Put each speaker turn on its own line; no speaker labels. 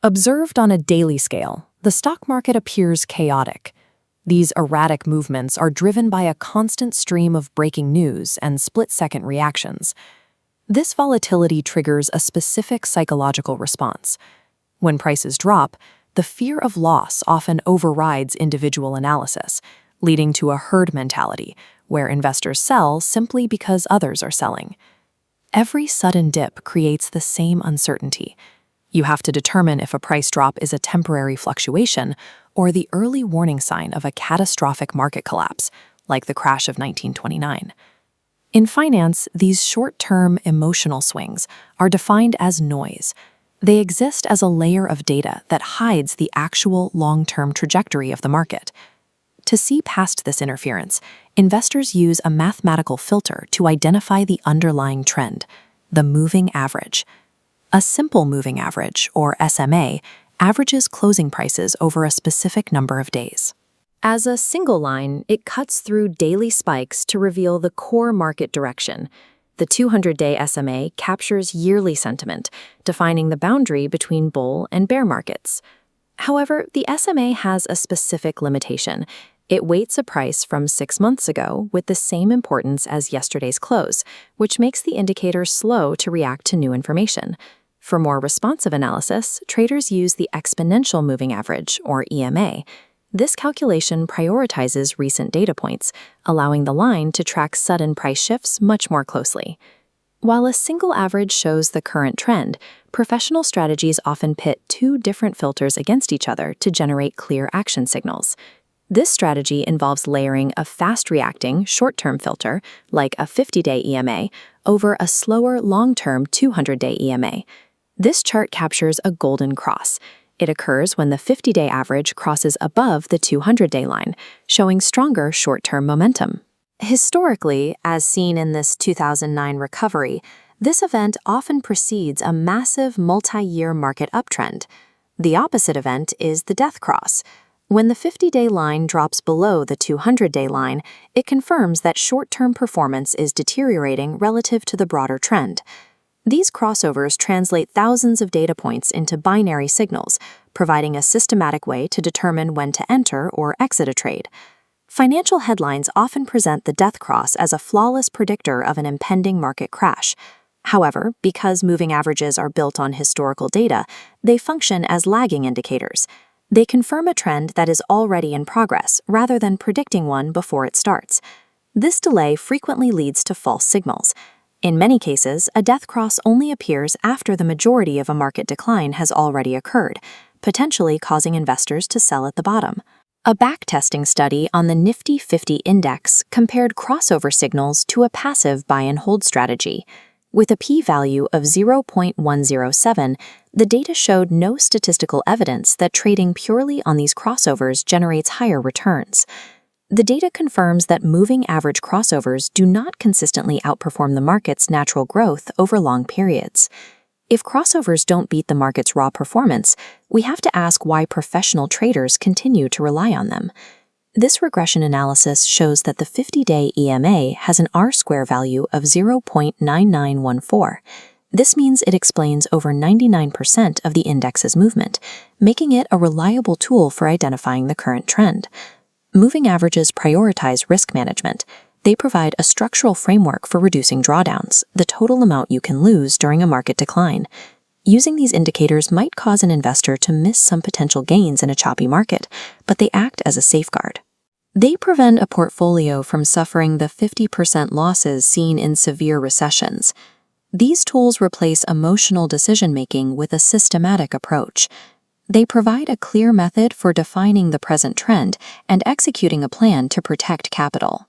Observed on a daily scale, the stock market appears chaotic. These erratic movements are driven by a constant stream of breaking news and split-second reactions. This volatility triggers a specific psychological response. When prices drop, the fear of loss often overrides individual analysis, leading to a herd mentality, where investors sell simply because others are selling. Every sudden dip creates the same uncertainty. You have to determine if a price drop is a temporary fluctuation or the early warning sign of a catastrophic market collapse, like the crash of 1929. In finance, these short-term emotional swings are defined as noise. They exist as a layer of data that hides the actual long-term trajectory of the market. To see past this interference, investors use a mathematical filter to identify the underlying trend, the moving average. A simple moving average, or SMA, averages closing prices over a specific number of days. As a single line, it cuts through daily spikes to reveal the core market direction. The 200-day SMA captures yearly sentiment, defining the boundary between bull and bear markets. However, the SMA has a specific limitation. It weights a price from 6 months ago with the same importance as yesterday's close, which makes the indicator slow to react to new information. For more responsive analysis, traders use the exponential moving average, or EMA. This calculation prioritizes recent data points, allowing the line to track sudden price shifts much more closely. While a single average shows the current trend, professional strategies often pit two different filters against each other to generate clear action signals. This strategy involves layering a fast-reacting, short-term filter, like a 50-day EMA, over a slower, long-term 200-day EMA. This chart captures a golden cross. It occurs when the 50-day average crosses above the 200-day line, showing stronger short-term momentum. Historically, as seen in this 2009 recovery, this event often precedes a massive multi-year market uptrend. The opposite event is the death cross. When the 50-day line drops below the 200-day line, it confirms that short-term performance is deteriorating relative to the broader trend. These crossovers translate thousands of data points into binary signals, providing a systematic way to determine when to enter or exit a trade. Financial headlines often present the death cross as a flawless predictor of an impending market crash. However, because moving averages are built on historical data, they function as lagging indicators. They confirm a trend that is already in progress rather than predicting one before it starts. This delay frequently leads to false signals. In many cases, a death cross only appears after the majority of a market decline has already occurred, potentially causing investors to sell at the bottom. A backtesting study on the Nifty 50 index compared crossover signals to a passive buy-and-hold strategy. With a p-value of 0.107, the data showed no statistical evidence that trading purely on these crossovers generates higher returns. The data confirms that moving average crossovers do not consistently outperform the market's natural growth over long periods. If crossovers don't beat the market's raw performance, we have to ask why professional traders continue to rely on them. This regression analysis shows that the 50-day EMA has an R-square value of 0.9914. This means it explains over 99% of the index's movement, making it a reliable tool for identifying the current trend. Moving averages prioritize risk management. They provide a structural framework for reducing drawdowns, the total amount you can lose during a market decline. Using these indicators might cause an investor to miss some potential gains in a choppy market, but they act as a safeguard. They prevent a portfolio from suffering the 50% losses seen in severe recessions. These tools replace emotional decision-making with a systematic approach. They provide a clear method for defining the present trend and executing a plan to protect capital.